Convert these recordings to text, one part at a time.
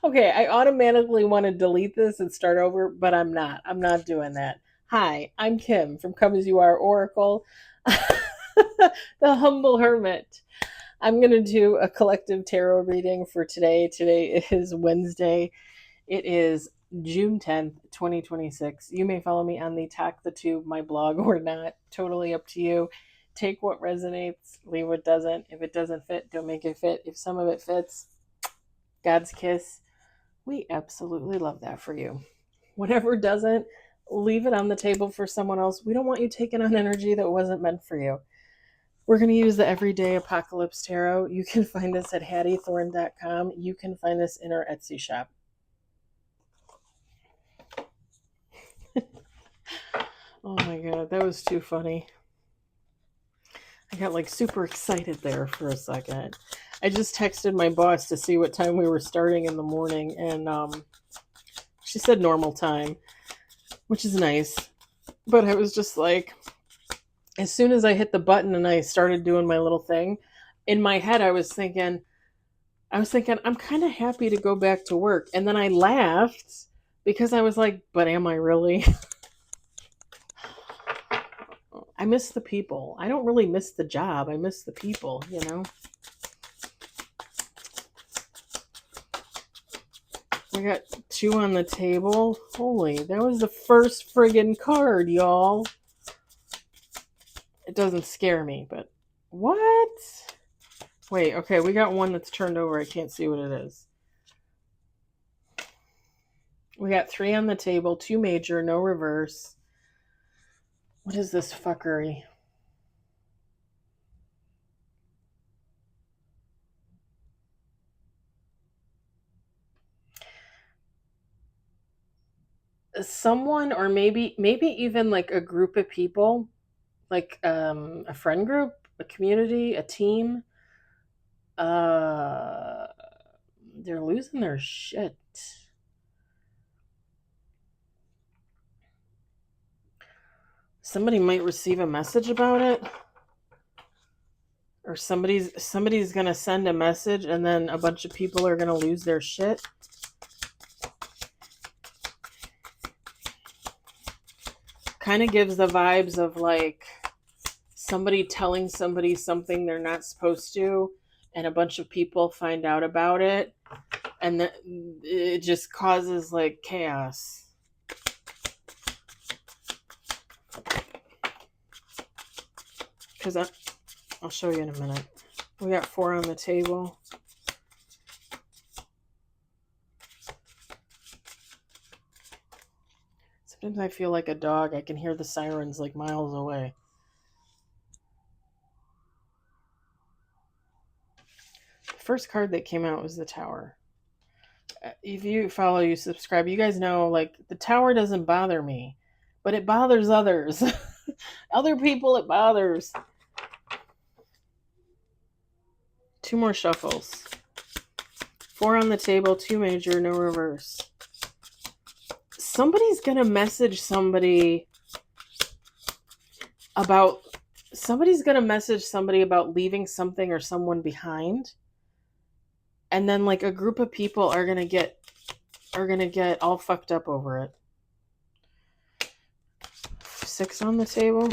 Okay, I automatically want to delete this and start over, but I'm not. I'm not doing that. Hi, I'm Kim from Come As You Are Oracle, the Humble Hermit. I'm going to do a collective tarot reading for today. Today is Wednesday. It is June 10th, 2026. You may follow me on the Talk the Tube, my blog, or not. Totally up to you. Take what resonates, leave what doesn't. If it doesn't fit, don't make it fit. If some of it fits, God's kiss. We absolutely love that for you. Whatever doesn't, leave it on the table for someone else. We don't want you taking on energy that wasn't meant for you. We're going to use the Everyday Apocalypse Tarot. You can find us at HattieThorn.com. You can find us in our Etsy shop. Oh my God, that was too funny. I got like super excited there for a second. I just texted my boss to see what time we were starting in the morning, and she said normal time, which is nice. But I was just like, as soon as I hit the button and I started doing my little thing, in my head I was thinking, I'm kind of happy to go back to work. And then I laughed because I was like, but am I really? I miss the people. I don't really miss the job. I miss the people, you know? We got 2 on the table. Holy, that was the first friggin' card, y'all. It doesn't scare me, but what? Wait, okay, we got 1 that's turned over. I can't see what it is. We got 3 on the table, 2 major, no reverse. What is this fuckery? Someone, or maybe even like a group of people, like a friend group, a community, a team, uh they're losing their shit. Somebody might receive a message about it, or somebody's gonna send a message and then a bunch of people are gonna lose their shit. Kind of gives the vibes of like somebody telling somebody something they're not supposed to, and a bunch of people find out about it, and it just causes like chaos. Because I'll show you in a minute. We got 4 on the table. Sometimes I feel like a dog. I can hear the sirens like miles away. The first card that came out was the Tower. If you follow, you subscribe, you guys know like the Tower doesn't bother me, but it bothers others. Other people it bothers. 2 more shuffles. 4 on the table, 2 major, no reverse. Somebody's gonna message somebody about leaving something or someone behind, and then like a group of people are gonna get all fucked up over it. 6 on the table.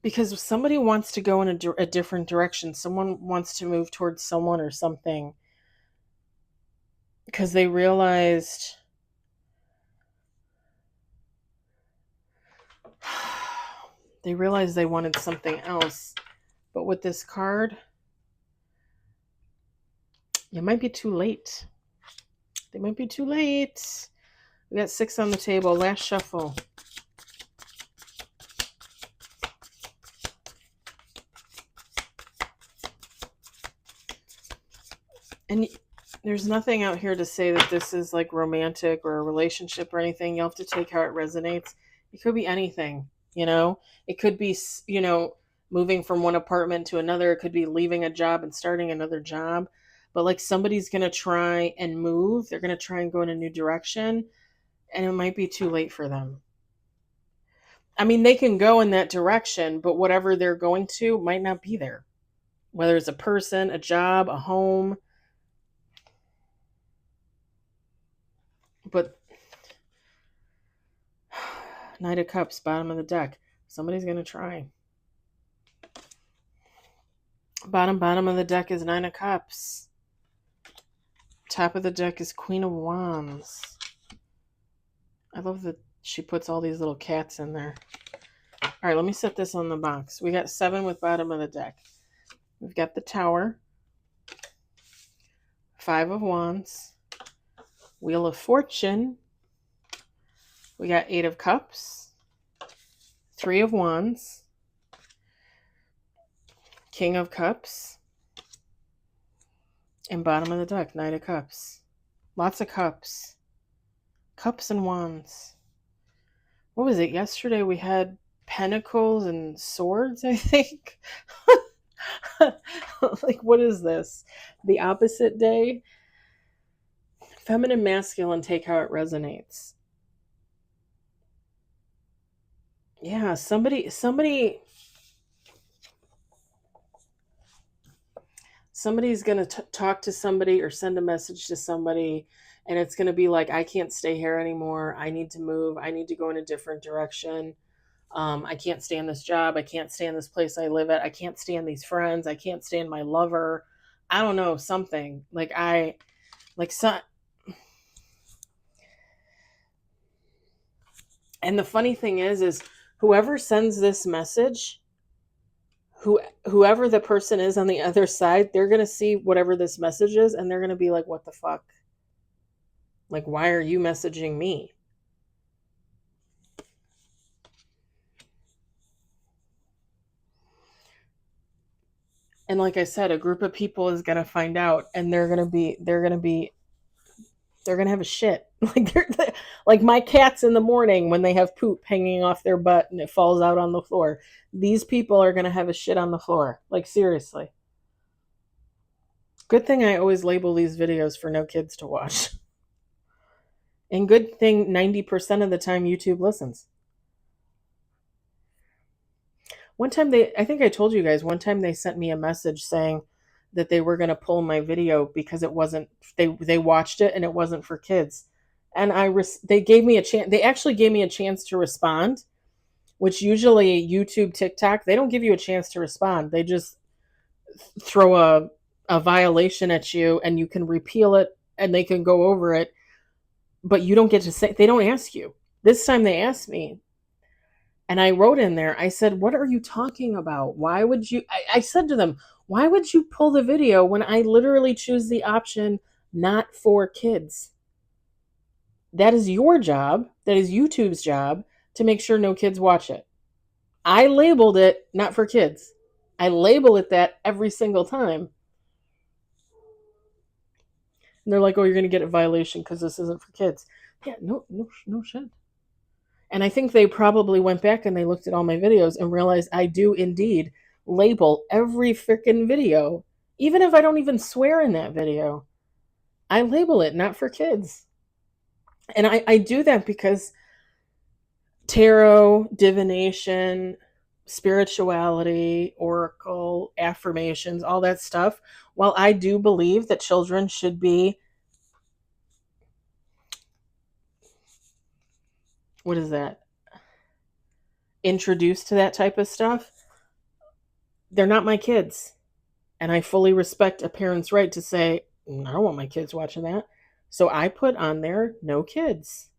Because somebody wants to go in a different direction. Someone wants to move towards someone or something because they realized they wanted something else. But with this card, it might be too late. They might be too late. We got 6 on the table. Last shuffle. And there's nothing out here to say that this is like romantic or a relationship or anything. You'll have to take how it resonates. It could be anything, you know? It could be, moving from one apartment to another. It could be leaving a job and starting another job. But like somebody's going to try and move. They're going to try and go in a new direction. And it might be too late for them. I mean, they can go in that direction, but whatever they're going to might not be there. Whether it's a person, a job, a home. But Knight of Cups, bottom of the deck. Somebody's going to try. Bottom of the deck is Nine of Cups. Top of the deck is Queen of Wands. I love that she puts all these little cats in there. All right, let me set this on the box. We got 7 with bottom of the deck. We've got the Tower, 5 of Wands, Wheel of Fortune. We got 8 of Cups, 3 of Wands, King of Cups, and bottom of the deck, Knight of Cups. Lots of cups. Cups and wands. What was it? Yesterday we had pentacles and swords, I think. Like, what is this? The opposite day? Feminine, masculine, take how it resonates. Yeah, somebody's going to talk to somebody or send a message to somebody, and it's going to be like, I can't stay here anymore. I need to move. I need to go in a different direction. I can't stay in this job. I can't stay in this place I live at. I can't stand these friends. I can't stand my lover. I don't know, something. And the funny thing is whoever sends this message, whoever the person is on the other side, they're going to see whatever this message is, and they're going to be like, what the fuck? Like, why are you messaging me? And like I said, a group of people is going to find out, and they're going to have a shit. Like my cats in the morning when they have poop hanging off their butt and it falls out on the floor. These people are going to have a shit on the floor. Like, seriously. Good thing I always label these videos for no kids to watch. And good thing 90% of the time YouTube listens. One time I think I told you guys, one time they sent me a message saying that they were going to pull my video because it wasn't, they watched it and it wasn't for kids. And they gave me a chance. They actually gave me a chance to respond, which usually YouTube, TikTok, they don't give you a chance to respond. They just throw a violation at you and you can repeal it and they can go over it, but you don't get to say, they don't ask you. This time they asked me. And I wrote in there, I said, what are you talking about? Why would you, I said to them, why would you pull the video when I literally choose the option not for kids? That is your job. That is YouTube's job to make sure no kids watch it. I labeled it not for kids. I label it that every single time. And they're like, oh, you're going to get a violation because this isn't for kids. Yeah, no shit. And I think they probably went back and they looked at all my videos and realized I do indeed label every freaking video. Even if I don't even swear in that video, I label it not for kids. And I do that because tarot, divination, spirituality, oracle, affirmations, all that stuff, while I do believe that children should be, what is that? Introduced to that type of stuff, they're not my kids. And I fully respect a parent's right to say, I don't want my kids watching that. So I put on there, no kids.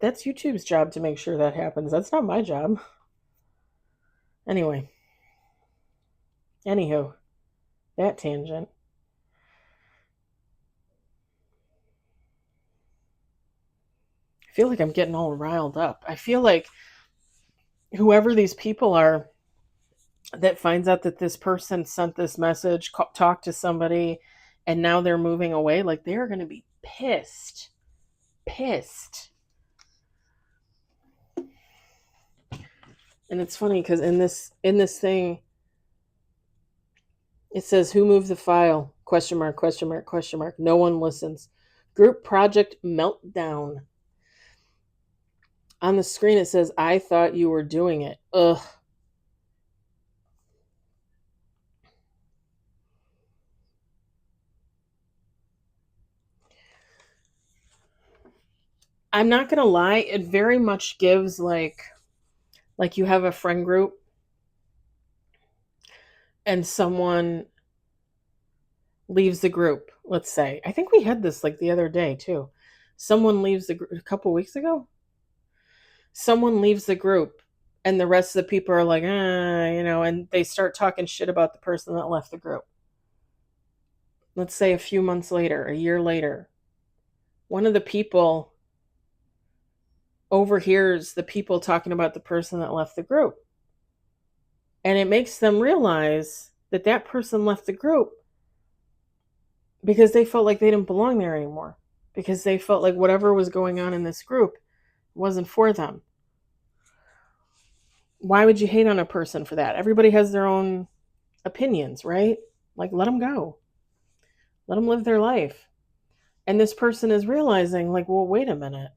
That's YouTube's job to make sure that happens. That's not my job. Anyway. Anywho, that tangent. I feel like I'm getting all riled up. I feel like whoever these people are that finds out that this person sent this message, talked to somebody, and now they're moving away, like, they're going to be pissed. Pissed. And it's funny because in this thing, it says, who moved the file? Question mark, question mark, question mark. No one listens. Group project meltdown. On the screen it says, I thought you were doing it. Ugh. I'm not gonna lie, it very much gives like you have a friend group and someone leaves the group, let's say. I think we had this like the other day too. Someone leaves the group a couple weeks ago. Someone leaves the group and the rest of the people are like, and they start talking shit about the person that left the group. Let's say a few months later, a year later, one of the people overhears the people talking about the person that left the group. And it makes them realize that that person left the group because they felt like they didn't belong there anymore. Because they felt like whatever was going on in this group wasn't for them. Why would you hate on a person for that? Everybody has their own opinions, right? Like, let them go. Let them live their life. And this person is realizing, like, well, wait a minute.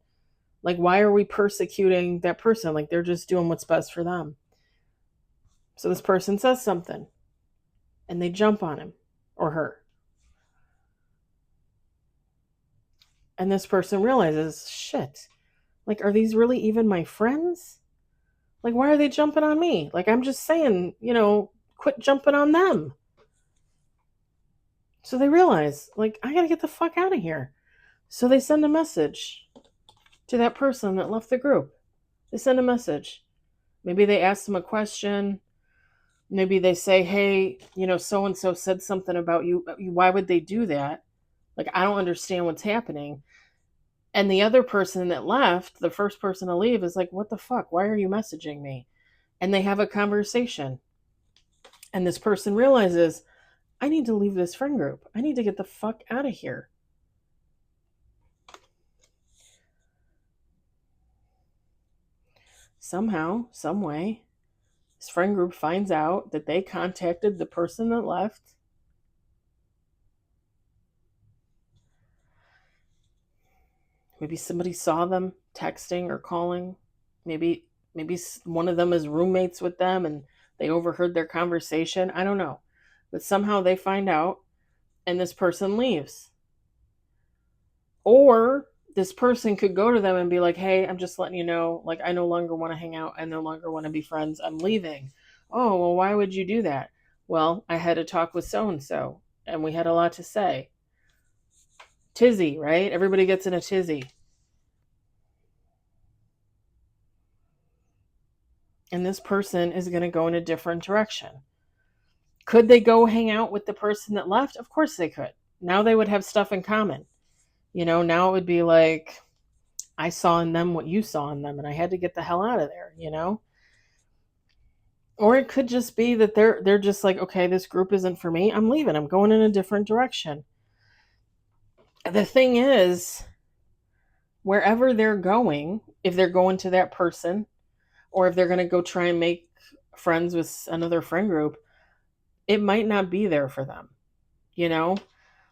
Like, why are we persecuting that person? Like, they're just doing what's best for them. So this person says something and they jump on him or her. And this person realizes, shit, like, are these really even my friends? Like, why are they jumping on me? Like, I'm just saying, quit jumping on them. So they realize, like, I gotta get the fuck out of here. So they send a message to that person that left the group. They send a message. Maybe they ask them a question. Maybe they say, hey, so and so said something about you. Why would they do that? Like, I don't understand what's happening. And the other person that left, the first person to leave, is like, what the fuck? Why are you messaging me? And they have a conversation. And this person realizes, I need to leave this friend group. I need to get the fuck out of here. Somehow, some way, this friend group finds out that they contacted the person that left. Maybe somebody saw them texting or calling. Maybe one of them is roommates with them and they overheard their conversation. I don't know. But somehow they find out and this person leaves. Or this person could go to them and be like, hey, I'm just letting you know, like, I no longer want to hang out. I no longer want to be friends. I'm leaving. Oh, well, why would you do that? Well, I had a talk with so-and-so and we had a lot to say. Tizzy, right? Everybody gets in a tizzy. And this person is going to go in a different direction. Could they go hang out with the person that left? Of course they could. Now they would have stuff in common. Now it would be like, I saw in them what you saw in them and I had to get the hell out of there, Or it could just be that they're just like, okay, this group isn't for me. I'm leaving. I'm going in a different direction. The thing is, wherever they're going, if they're going to that person or if they're going to go try and make friends with another friend group, it might not be there for them,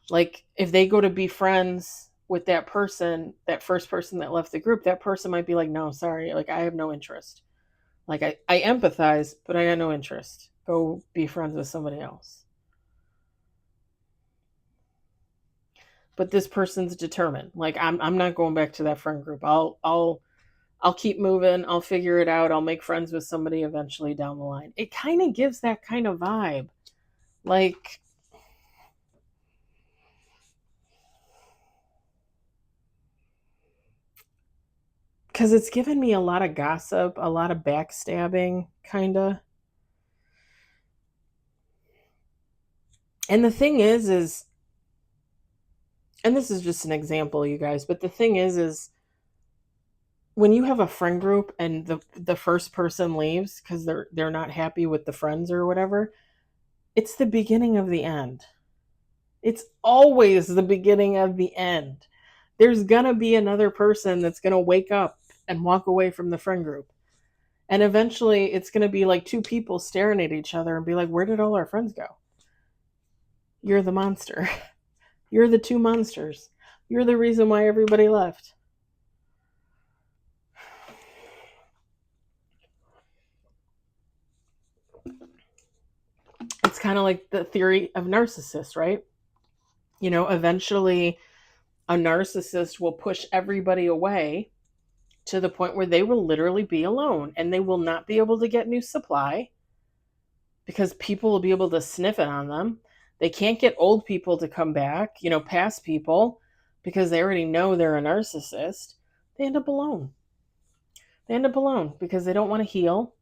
Like, if they go to be friends with that person, that first person that left the group, that person might be like, no, sorry, like, I have no interest. Like, I empathize, but I got no interest. Go be friends with somebody else. But this person's determined. Like, I'm not going back to that friend group. I'll keep moving. I'll figure it out. I'll make friends with somebody eventually down the line. It kind of gives that kind of vibe. Like, because it's given me a lot of gossip, a lot of backstabbing, kind of. And the thing is, and this is just an example, you guys, but the thing is when you have a friend group and the first person leaves because they're not happy with the friends or whatever, it's the beginning of the end. It's always the beginning of the end. There's gonna be another person that's gonna wake up and walk away from the friend group. And eventually it's gonna be like two people staring at each other and be like, where did all our friends go? You're the monster. You're the two monsters. You're the reason why everybody left. kind of like the theory of narcissists, right? Eventually a narcissist will push everybody away to the point where they will literally be alone and they will not be able to get new supply because people will be able to sniff it on them. They can't get old people to come back, past people, because they already know they're a narcissist. They end up alone. They end up alone because they don't want to heal.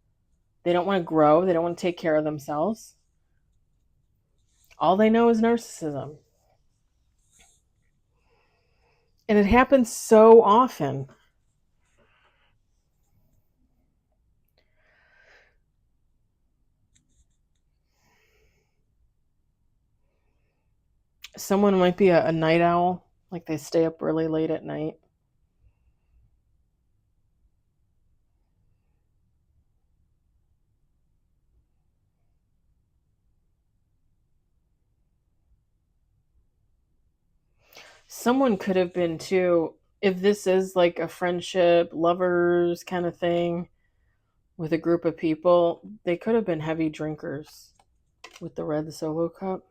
They don't want to grow. They don't want to take care of themselves. All they know is narcissism. And it happens so often. Someone might be a night owl, like they stay up really late at night. Someone could have been too, if this is like a friendship, lovers kind of thing with a group of people, they could have been heavy drinkers with the red solo cup.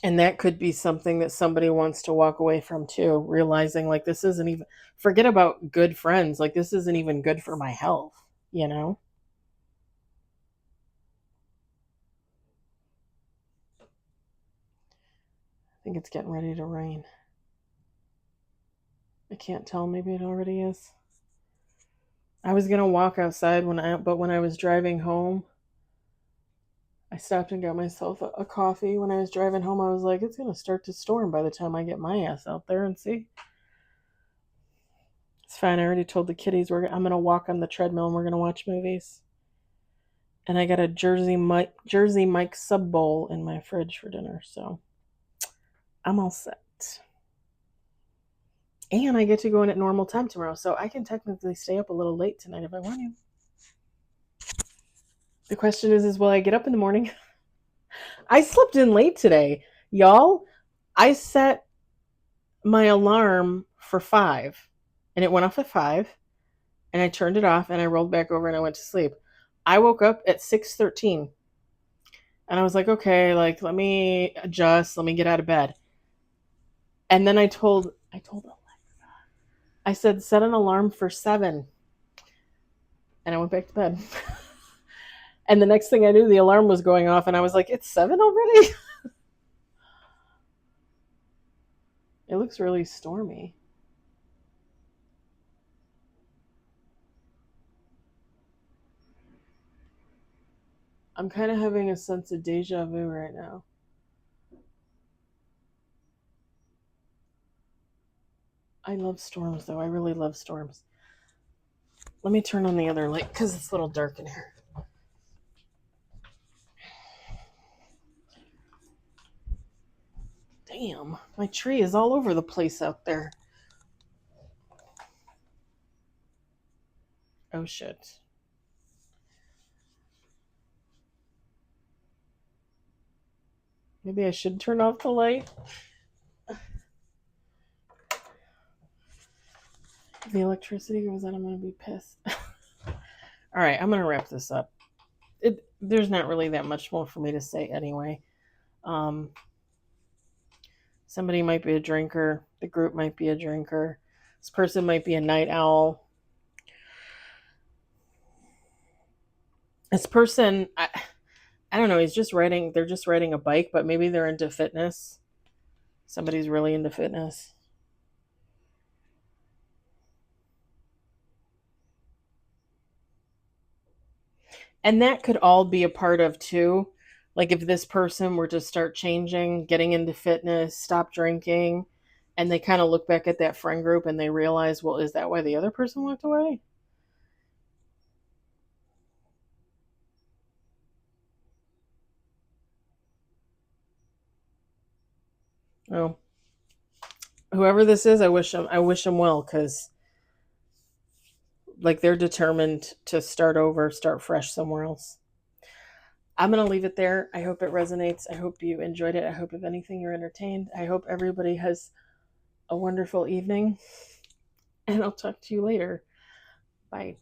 And that could be something that somebody wants to walk away from too, realizing like this isn't even, forget about good friends, like this isn't even good for my health. I think it's getting ready to rain. I can't tell, maybe it already is. I was going to walk outside but when I was driving home, I stopped and got myself a coffee. When I was driving home, I was like, it's going to start to storm by the time I get my ass out there and see. It's fine. I already told the kiddies I'm going to walk on the treadmill and we're going to watch movies. And I got a Jersey Mike sub bowl in my fridge for dinner, so I'm all set. And I get to go in at normal time tomorrow, so I can technically stay up a little late tonight if I want to. The question is will I get up in the morning? I slept in late today. Y'all, I set my alarm for 5, and it went off at 5, and I turned it off, and I rolled back over, and I went to sleep. I woke up at 6:13, and I was like, okay, like, let me adjust, let me get out of bed. And then I told Alexa, I said, set an alarm for 7, and I went back to bed. And the next thing I knew, the alarm was going off, and I was like, it's 7 already? It looks really stormy. I'm kind of having a sense of deja vu right now. I love storms, though. I really love storms. Let me turn on the other light because it's a little dark in here. Damn, my tree is all over the place out there. Oh, shit. Maybe I should turn off the light. If the electricity goes out, I'm going to be pissed. All right, I'm going to wrap this up. There's not really that much more for me to say anyway. Somebody might be a drinker. The group might be a drinker. This person might be a night owl. This person, I don't know, they're just riding a bike, but maybe they're into fitness. Somebody's really into fitness. And that could all be a part of too. Like if this person were to start changing, getting into fitness, stop drinking, and they kind of look back at that friend group and they realize, well, is that why the other person walked away? Oh, whoever this is, I wish them well, because like they're determined to start over, start fresh somewhere else. I'm going to leave it there. I hope it resonates. I hope you enjoyed it. I hope, if anything, you're entertained. I hope everybody has a wonderful evening. And I'll talk to you later. Bye.